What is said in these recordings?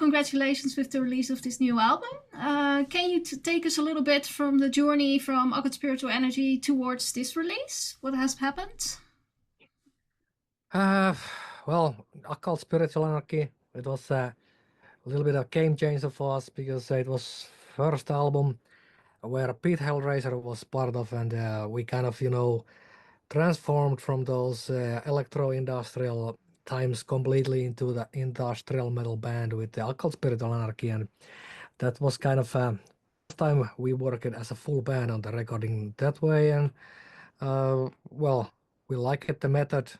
congratulations with the release of this new album. Can you take us a little bit from the journey from Occult Spiritual Energy towards this release? What has happened? Uh, well, Occult Spiritual Anarchy, it was a little bit of game changer for us because it was first album where Pete Hellraiser was part of, and we kind of, transformed from those electro-industrial times completely into the industrial metal band with the Occult Spiritual Anarchy, and that was kind of first time we worked as a full band on the recording that way, and well, we liked the method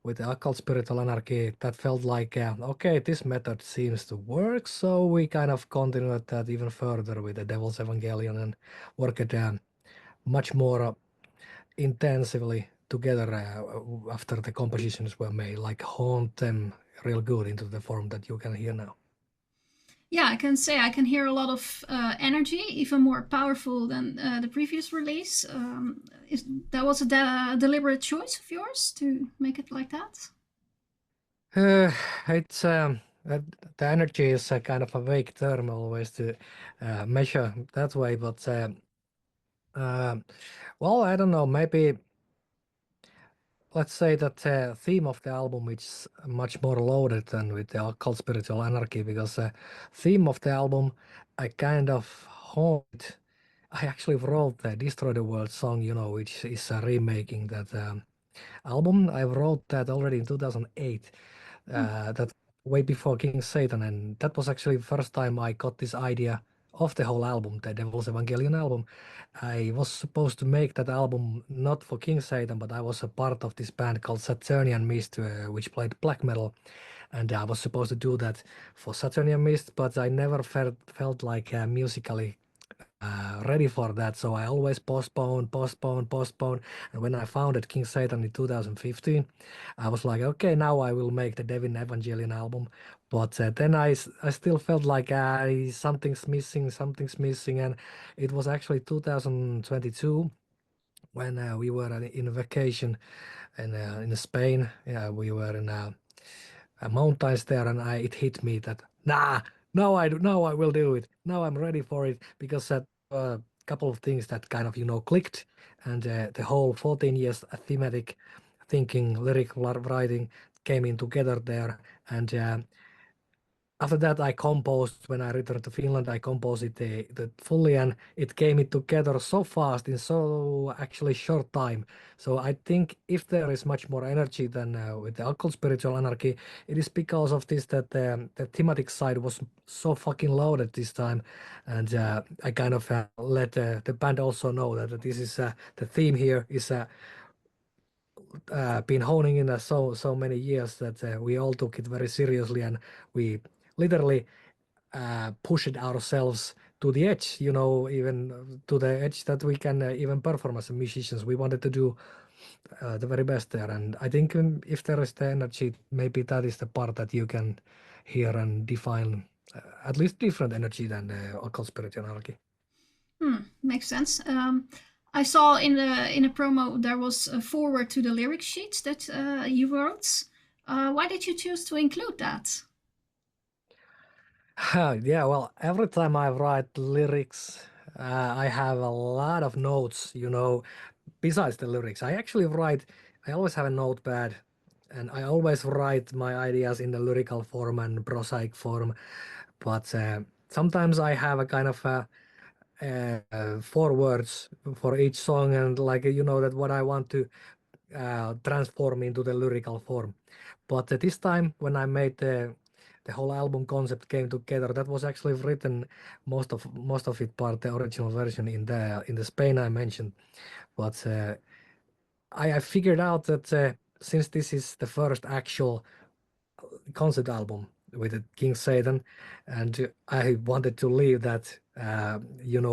with the Occult Spiritual Anarchy. That felt like, okay, this method seems to work, so we kind of continued that even further with the Devil's Evangelion and worked much more intensively together after the compositions were made, like haunt them real good into the form that you can hear now. Yeah, I can say I can hear a lot of energy, even more powerful than the previous release. That was a deliberate choice of yours to make it like that? It's the energy is a kind of a vague term always to measure that way, but uh, well, I don't know, maybe let's say that the theme of the album is much more loaded than with the Occult Spiritual Anarchy because the theme of the album I kind of honed. I actually wrote the Destroy the World song, which is a remaking that album. I wrote that already in 2008. Mm. That way before King Satan, and that was actually the first time I got this idea of the whole album, the Devil's Evangelion album. I was supposed to make that album not for King Satan, but I was a part of this band called Saturnian Mist, which played black metal, and I was supposed to do that for Saturnian Mist, but I never felt like musically ready for that. So I always postpone. And when I founded King Satan in 2015, I was like, okay, now I will make the Devin Evangelion album. But then I still felt like something's missing. And it was actually 2022 when we were in vacation in Spain. Yeah, we were in mountains there, and it hit me that now I will do it. Now I'm ready for it because a couple of things that kind of clicked, and the whole 14 years thematic thinking, lyrical writing came in together there, and after that, I composed when I returned to Finland. I composed it the fully, and it came it together so fast in so actually short time. So I think if there is much more energy than with the Occult Spiritual Anarchy, it is because of this that the thematic side was so fucking loaded this time, and I kind of let the band also know that this is the theme here is been honing in so many years that we all took it very seriously, and we literally pushed ourselves to the edge, even to the edge that we can even perform as musicians. We wanted to do the very best there. And I think if there is the energy, maybe that is the part that you can hear and define at least different energy than the occult spirituality. Makes sense. I saw in a promo there was a forward to the lyric sheets that you wrote. Why did you choose to include that? Yeah, well, every time I write lyrics, I have a lot of notes, besides the lyrics. I always have a notepad, and I always write my ideas in the lyrical form and prosaic form. But sometimes I have a kind of four words for each song, and like, that what I want to transform into the lyrical form. But this time, when I made the whole album concept came together, that was actually written most of it part the original version in the Spain I mentioned. But I figured out that since this is the first actual concept album with the King Satan, and I wanted to leave that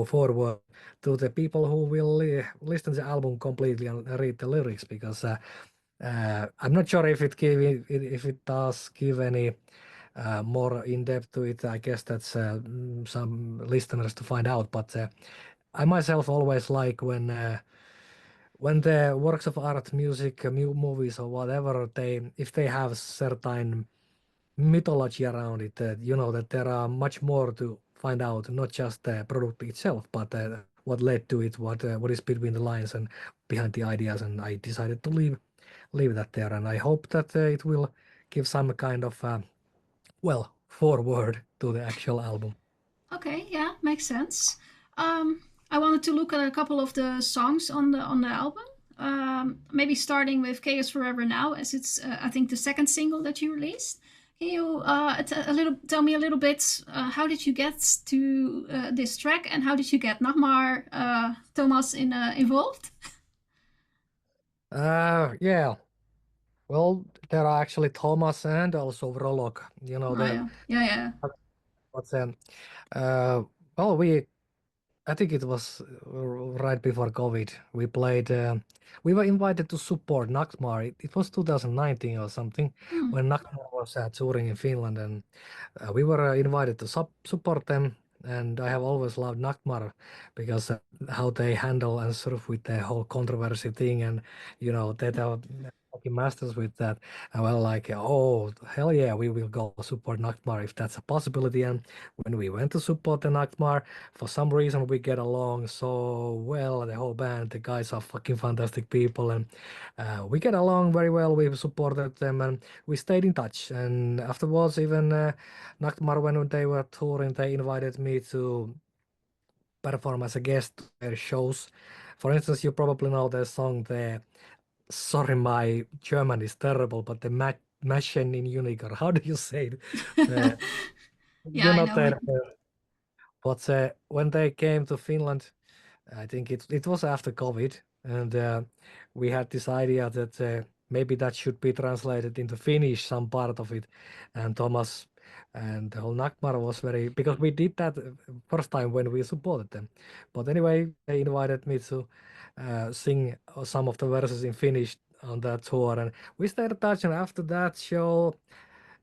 forward to the people who will listen to the album completely and read the lyrics because I'm not sure if it does give any more in depth to it. I guess that's some listeners to find out. But I myself always like when the works of art, music, movies or whatever, if they have certain mythology around it. That you know that there are much more to find out, not just the product itself, but what led to it, what is between the lines and behind the ideas. And I decided to leave that there, and I hope that it will give some kind of well forward to the actual album. Okay, yeah, makes sense. Um, I wanted to look at a couple of the songs on the album. Maybe starting with "Chaos Forever Now," as it's I think the second single that you released. Can you tell me a little bit how did you get to this track and how did you get Nagmar Thomas involved? Yeah. Well, there are actually Thomas and also Rolok. You know Oh the yeah, yeah, yeah. what's uh well we I think it was right before COVID. We were invited to support Nakmar. It was 2019 or something Hmm. when Nakmar was touring in Finland, and we were invited to support them. And I have always loved Nakmar because how they handle and sort of with the whole controversy thing, and you know they are fucking masters with that. And well, like, oh hell yeah, we will go support Nakmar if that's a possibility. And when we went to support the Nakmar, for some reason we get along so well, the whole band. The guys are fucking fantastic people, and we get along very well. We've supported them, and we stayed in touch. And afterwards, even Nachtmar, when they were touring, they invited me to perform as a guest to their shows. For instance, you probably know the song, the sorry, my German is terrible, but the Machine in Unicorn. How do you say it? The, Yeah, you I know know it. that, but when they came to Finland, I think it was after COVID, and we had this idea that maybe that should be translated into Finnish, some part of it. And Thomas and the whole Nakmar was very, because we did that first time when we supported them. But anyway, they invited me to sing some of the verses in Finnish on that tour, and we stayed in touch. And after that show,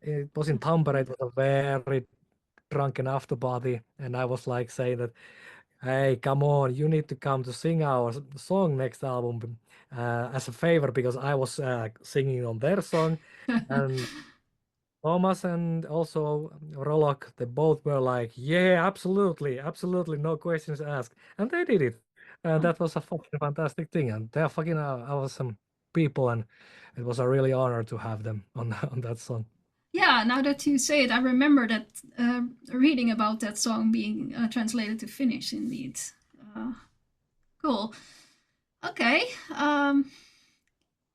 it was in Tampere. It was a very drunken after party, and I was like saying that, hey, come on, you need to come to sing our song next album as a favor because I was singing on their song. And Thomas and also Rolok, they both were like, yeah, absolutely, absolutely, no questions asked. And they did it. And Oh. that was a fucking fantastic thing. And they're fucking awesome people. And it was a really honor to have them on, on that song. Yeah, now that you say it, I remember that reading about that song being translated to Finnish. Indeed, uh, cool. Okay,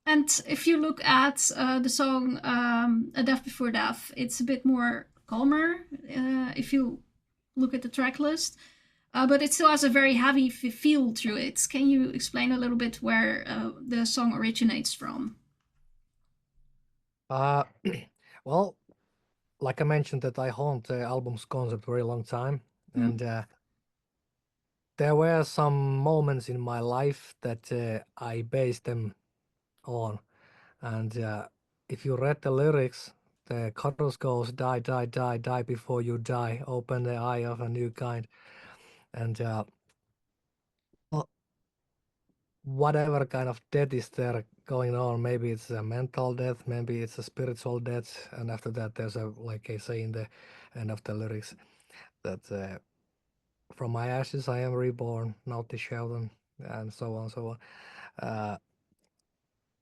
and if you look at the song "A Death Before Death," it's a bit more calmer. If you look at the track list, but it still has a very heavy feel to it. Can you explain a little bit where the song originates from? Uh, well, like I mentioned, that I honed the album's concept very long time. Hmm. And there were some moments in my life that I based them on. And if you read the lyrics, the chorus goes, die, die, die, die before you die, open the eye of a new kind. And well, whatever kind of death is there going on, maybe it's a mental death, maybe it's a spiritual death. And after that, there's a, like I say in the end of the lyrics, that from my ashes I am reborn, not the Sheldon, and so on, so on.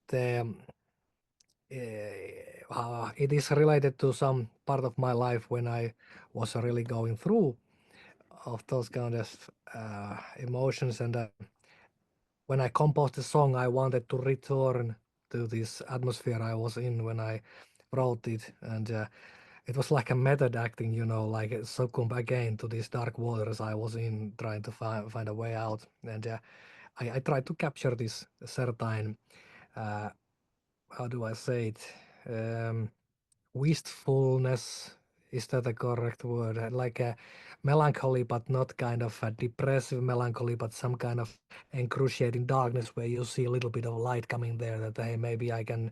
The it is related to some part of my life when I was really going through of those kind of emotions, and when I composed the song, I wanted to return to this atmosphere I was in when I wrote it, and it was like a method acting, you know, like succumb again to these dark waters I was in, trying to find a way out, and I tried to capture this certain, uh, how do I say it, wistfulness. Is that a correct word? Like a melancholy, but not kind of a depressive melancholy, but some kind of excruciating darkness where you see a little bit of light coming there. That hey, maybe I can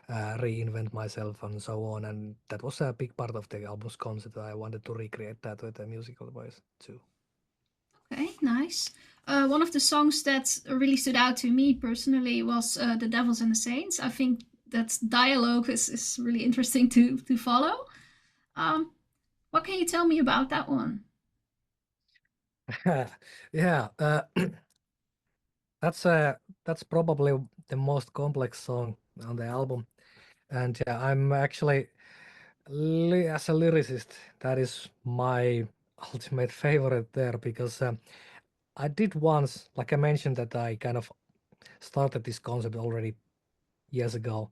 reinvent myself and so on. And that was a big part of the album's concept. I wanted to recreate that with a musical voice too. Okay, nice. One of the songs that really stood out to me personally was "The Devils and the Saints." I think that dialogue is really interesting to follow. Um, what can you tell me about that one? Yeah, that's probably the most complex song on the album, and I'm actually as a lyricist, that is my ultimate favorite there because I did once, like I mentioned, that I kind of started this concept already years ago,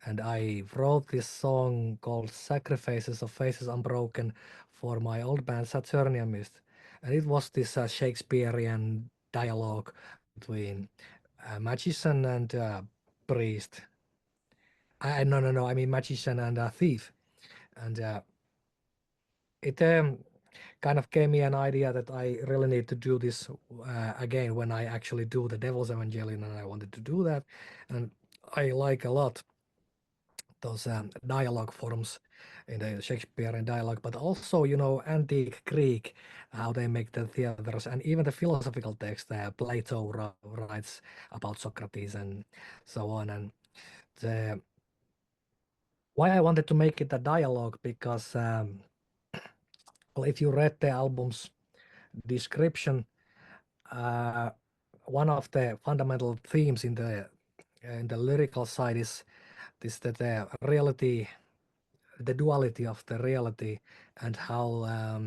and I wrote this song called "Sacrifices of Faces Unbroken" for my old band Saturnamist, and it was this Shakespearean dialogue between a magician and a priest. No, I mean magician and a thief, and it kind of gave me an idea that I really need to do this again when I actually do the Devil's Evangelion, and I wanted to do that, and I like a lot those dialogue forms in the Shakespearean dialogue, but also, antique Greek, how they make the theaters, and even the philosophical text. Plato writes about Socrates and so on. And the, why I wanted to make it a dialogue because, well, if you read the album's description, uh, one of the fundamental themes in the lyrical side is this that the reality, the duality of the reality, and how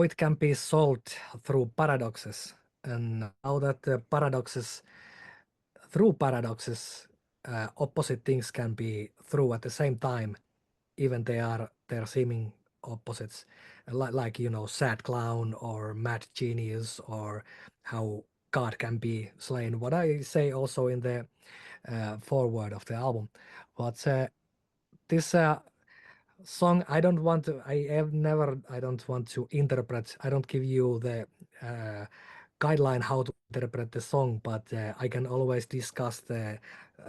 it can be solved through paradoxes, and how that through paradoxes, opposite things can be true at the same time, even they're seeming opposites, like sad clown or mad genius, or how God can be slain. What I say also in the foreword of the album, but this song I don't want to I have never I don't want to interpret, I don't give you the uh, guideline how to interpret the song, but I can always discuss the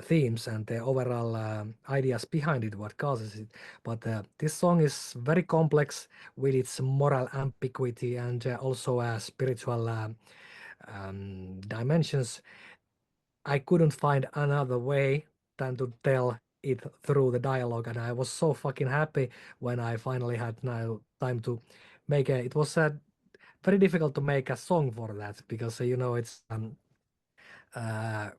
themes and the overall ideas behind it, what causes it. But this song is very complex with its moral ambiguity and also spiritual dimensions. I couldn't find another way than to tell it through the dialogue, and I was so fucking happy when I finally had now time to make a. It was very difficult to make a song for that because it's uh,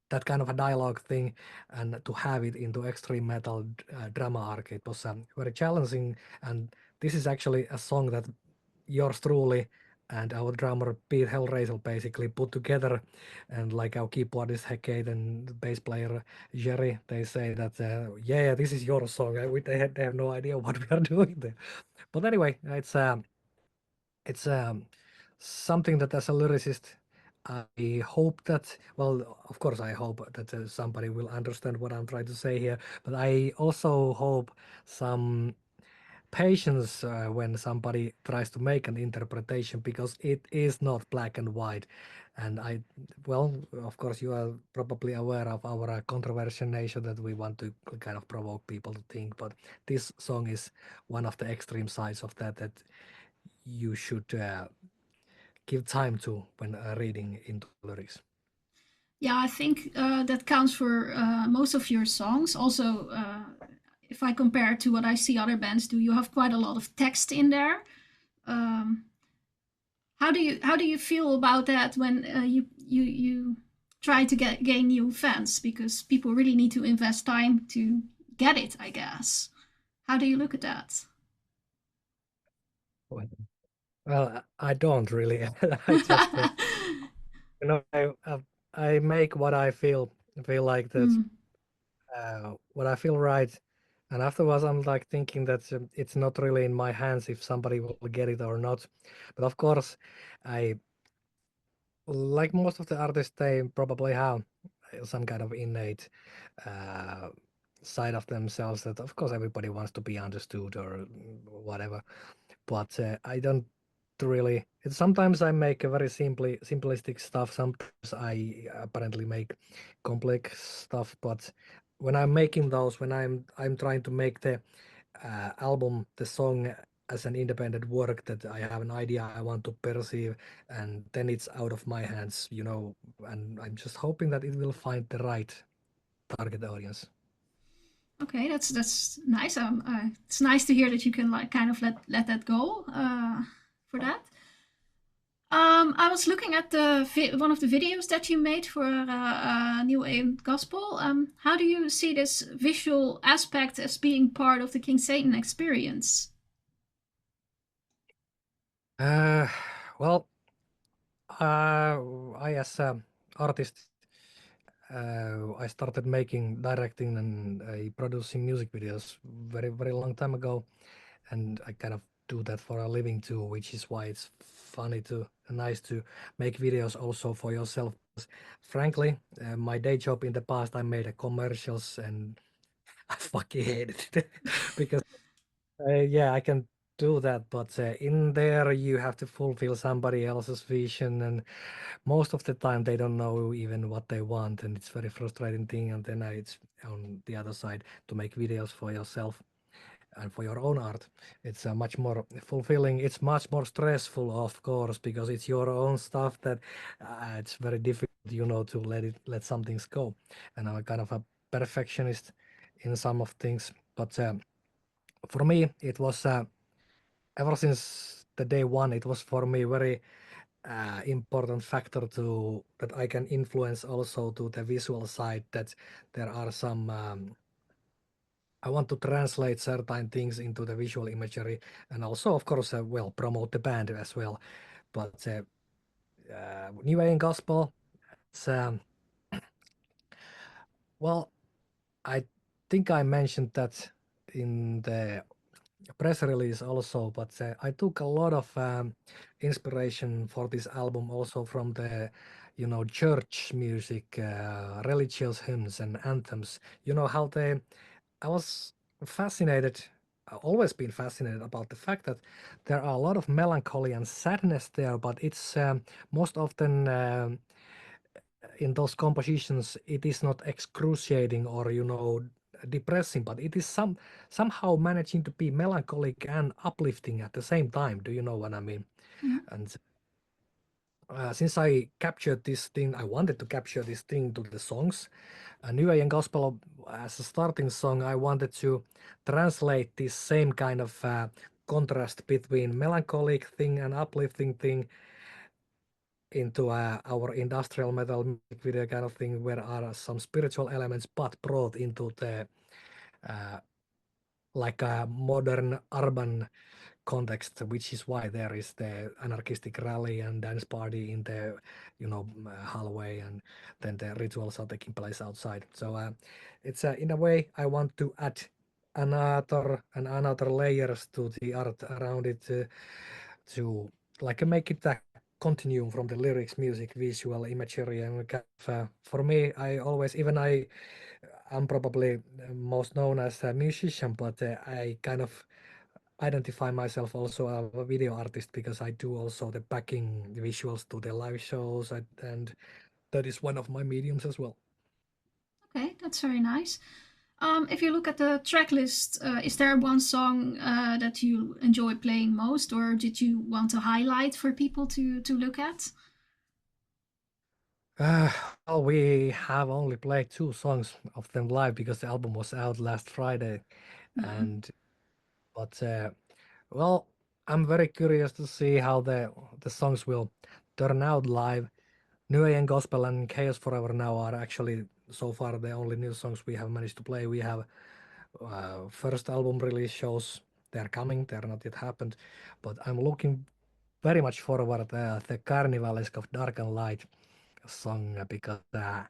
that kind of a dialogue thing, and to have it into extreme metal drama arc, it was very challenging. And this is actually a song that yours truly and our drummer Pete Hellraiser basically put together, and like our keyboardist Hecate and the bass player Jerry, they say that yeah, this is your song. They have no idea what we are doing there. But anyway, it's something that as a lyricist, I hope that, well, of course, I hope that somebody will understand what I'm trying to say here, but I also hope some patience when somebody tries to make an interpretation, because it is not black and white. And well, of course, you are probably aware of our controversial nature that we want to kind of provoke people to think, but this song is one of the extreme sides of that you should give time to when reading into lyrics. Yeah, I think that counts for most of your songs. Also, if I compare it to what I see other bands do, you have quite a lot of text in there. Um, how do you feel about that when you try to gain new fans, because people really need to invest time to get it, I guess. How do you look at that? Well, I don't really. I just, I make what I feel like that, Hmm. what I feel right, and afterwards I'm like thinking that it's not really in my hands if somebody will get it or not. But of course, I like most of the artists, they probably have some kind of innate uh, side of themselves that, of course, everybody wants to be understood or whatever. But I don't really. Sometimes I make a very simplistic stuff. Sometimes I apparently make complex stuff. But when I'm making those, when I'm trying to make the album, the song as an independent work that I have an idea I want to perceive, and then it's out of my hands, and I'm just hoping that it will find the right target audience. Okay, that's nice. It's nice to hear that you can like kind of let that go for that. I was looking at one of the videos that you made for New Age Gospel. How do you see this visual aspect as being part of the King Satan experience? Uh, well, I as an artist, I started making, directing, and producing music videos very long time ago, and I kind of do that for a living too, which is why it's funny to and nice to make videos also for yourself. Frankly, my day job in the past, I made a commercials, and I fucking hated it because yeah, I can do that, but in there you have to fulfill somebody else's vision, and most of the time they don't know even what they want, and it's very frustrating thing. And then it's on the other side to make videos for yourself and for your own art. It's much more fulfilling. It's much more stressful, of course, because it's your own stuff that it's very difficult, to let some things go. And I'm a kind of a perfectionist in some of things, but for me it was ever since the day one. It was for me very important factor to that I can influence also to the visual side, that there are some I want to translate certain things into the visual imagery, and also of course well, promote the band as well. But New Age Gospel, it's, well, I think I mentioned that in the press release also, but I took a lot of inspiration for this album also from the, church music, religious hymns and anthems. You know how they, I was fascinated, always been fascinated about the fact that there are a lot of melancholy and sadness there, but it's most often in those compositions it is not excruciating or depressing, but it is somehow managing to be melancholic and uplifting at the same time. Do you know what I mean? Mhm. And since I captured this thing, I wanted to capture this thing to the songs. New Age Gospel as a starting song, I wanted to translate this same kind of contrast between melancholic thing and uplifting thing into our industrial metal music video kind of thing, where are some spiritual elements but brought into the uh, like a modern urban context, which is why there is the anarchistic rally and dance party in the hallway, and then the rituals are taking place outside. So it's in a way I want to add another layers to the art around it, to like make it a continuum from the lyrics, music, visual imagery, and kind of, for me, I always, even I'm probably most known as a musician, but I kind of identify myself also as a video artist because I do also the backing visuals to the live shows, and that is one of my mediums as well. Okay, that's very nice. If you look at the track list, is there one song that you enjoy playing most, or did you want to highlight for people to look at? Uh, well, we have only played two songs of them live because the album was out last Friday, Mm. and but well, I'm very curious to see how the songs will turn out live. New Age and Gospel and Chaos Forever Now are actually so far the only new songs we have managed to play. We have first album release shows. They're coming. They're not yet happened, but I'm looking very much forward the Carnivalesque of Dark and Light song, because that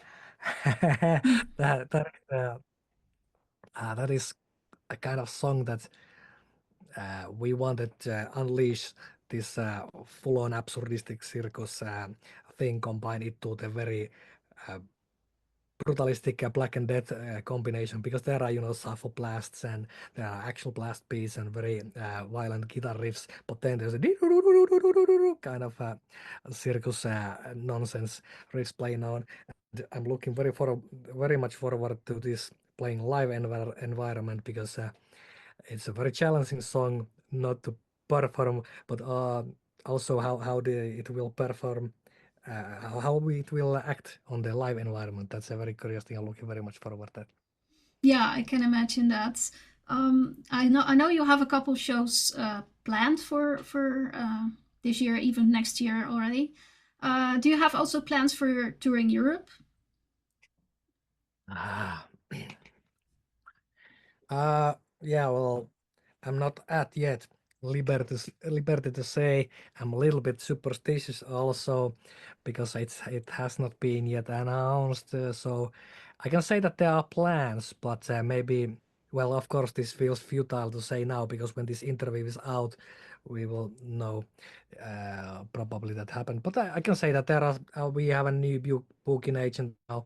is a kind of song that we wanted to unleash this full-on absurdistic circus thing, combine it to the very uh, brutalistic Black and Death combination, because there are Sappho blasts and there are actual blast beats and very violent guitar riffs, but then there's a kind of circus nonsense riffs playing on. And I'm looking very much forward to this playing live environment, because it's a very challenging song not to perform, but also it will perform, how it will act on the live environment. That's a very curious thing. I'm looking very much forward to that. Yeah, I can imagine that. I know you have a couple shows planned for this year, even next year already. Do you have also plans for touring Europe? Ah, yeah, well, I'm not at yet liberty to say. I'm a little bit superstitious also because it has not been yet announced. So I can say that there are plans, but maybe, well, of course, this feels futile to say now because when this interview is out, we will know probably that happened. But I can say that there are we have a new booking agent now,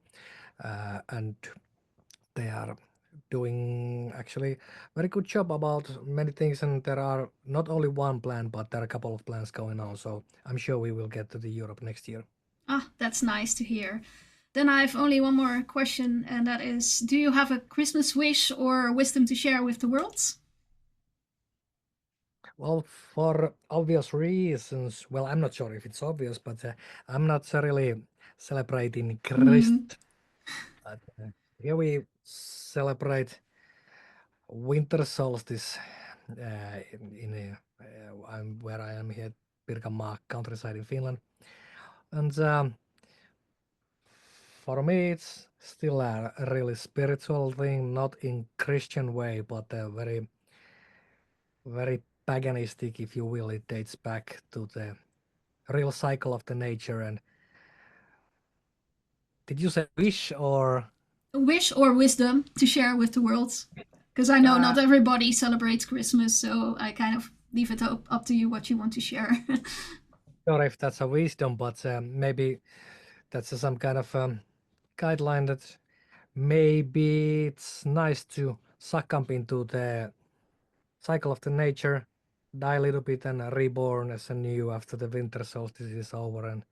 and they are doing actually very good job about many things, and there are not only one plan but there are a couple of plans going on, so I'm sure we will get to the Europe next year. Ah, that's nice to hear. Then I have only one more question, and that is, do you have a Christmas wish or wisdom to share with the world? Well, for obvious reasons, well, I'm not sure if it's obvious, but I'm not really celebrating Hmm. Christmas, but here we celebrate winter solstice I'm where I am here, Pirkanmaa countryside in Finland. And for me, it's still a really spiritual thing, not in Christian way, but a very, very paganistic, if you will. It dates back to the real cycle of the nature. And did you say wish or? A wish or wisdom to share with the world? Because I know Uh, not everybody celebrates Christmas, so I kind of leave it up to you what you want to share. Sure if that's a wisdom, but maybe that's some kind of guideline that maybe it's nice to succumb into the cycle of the nature, die a little bit and reborn as a new after the winter solstice is over, and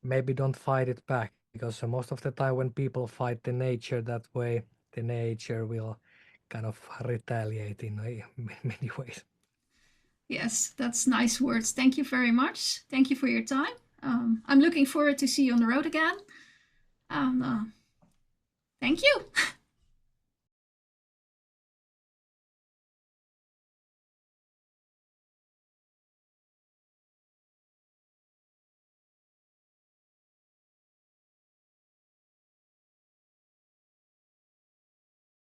maybe don't fight it back because most of the time when people fight the nature that way, the nature will kind of retaliate in many ways. Yes, that's nice words. Thank you very much. Thank you for your time. I'm looking forward to see you on the road again. And thank you.